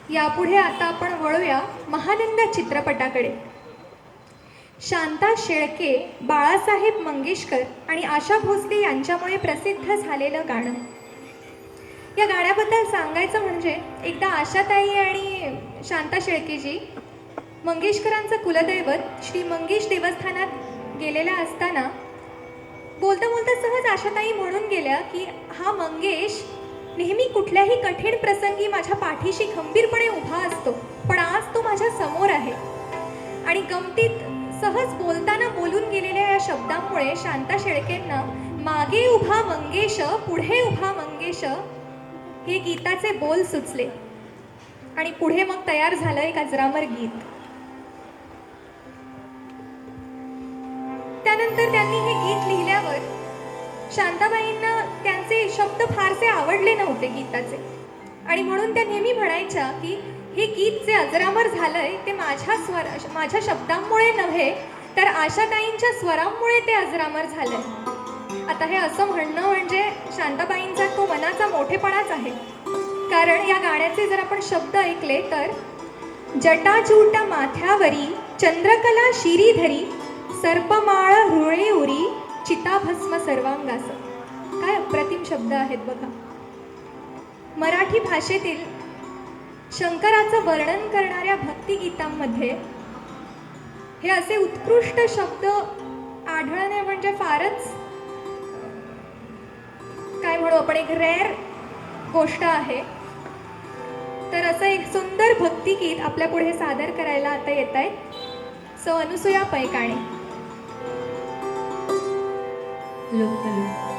यापुढे आता आपण वळूया महानंद चित्रपटाकडे. शांता शेळके, बाळासाहेब मंगेशकर आणि आशा भोसले यांच्यामुळे प्रसिद्ध झालेलं गाणं. या गाण्याबद्दल सांगायचं म्हणजे एकदा आशाताई आणि शांता शेळकेजी मंगेशकरांचं कुलदैवत श्री मंगेश देवस्थानात गेलेल्या असताना बोलता बोलता सहज आशाताई म्हणून गेल्या की हा मंगेश नेहमी कुठल्याही कठीण प्रसंगी माझ्या पाठीशी खंबीरपणे उभा असतो, पण आज तो माझ्या समोर आहे. आणि गमतीत सहज बोलताना बोलून गेलेल्या या शब्दांमुळे शांता शेळकेंना मागे उभा मंगेश पुढे उभा मंगेश हे गीताचे बोल सुचले आणि पुढे मग तयार झालं एक अजरामर गीत. त्यानंतर त्यांनी हे गीत लिहिल्यावर शांताबाईंना त्यांचे शब्द फारसे आवडले नव्हते गीताचे, आणि म्हणून त्या नेहमी म्हणायच्या की हे गीत जे अजरामर झालंय ते माझ्या शब्दांमुळे नव्हे तर आशाताईंच्या स्वरांमुळे ते अजरामर झालंय. आता हे असं म्हणणं म्हणजे शांताबाईंचा तो मनाचा मोठेपणाच आहे. कारण या गाण्याचे जर आपण शब्द ऐकले तर जटाजूट माथ्यावरी चंद्रकला शिरीधरी सर्पमाळ हृळे उरी चिताभस्म सर्वांगास. काय अप्रतिम शब्द आहेत बघा. मराठी भाषेतील शंकराचं वर्णन करणाऱ्या भक्तिगीतांमध्ये हे असे उत्कृष्ट शब्द आढळणे म्हणजे फारच काय म्हणू आपण एक रेअर गोष्ट आहे. तर असं एक सुंदर भक्तिगीत आपल्या पुढे सादर करायला आता येत आहे सौ अनुसूया पैकाणे. Hello hello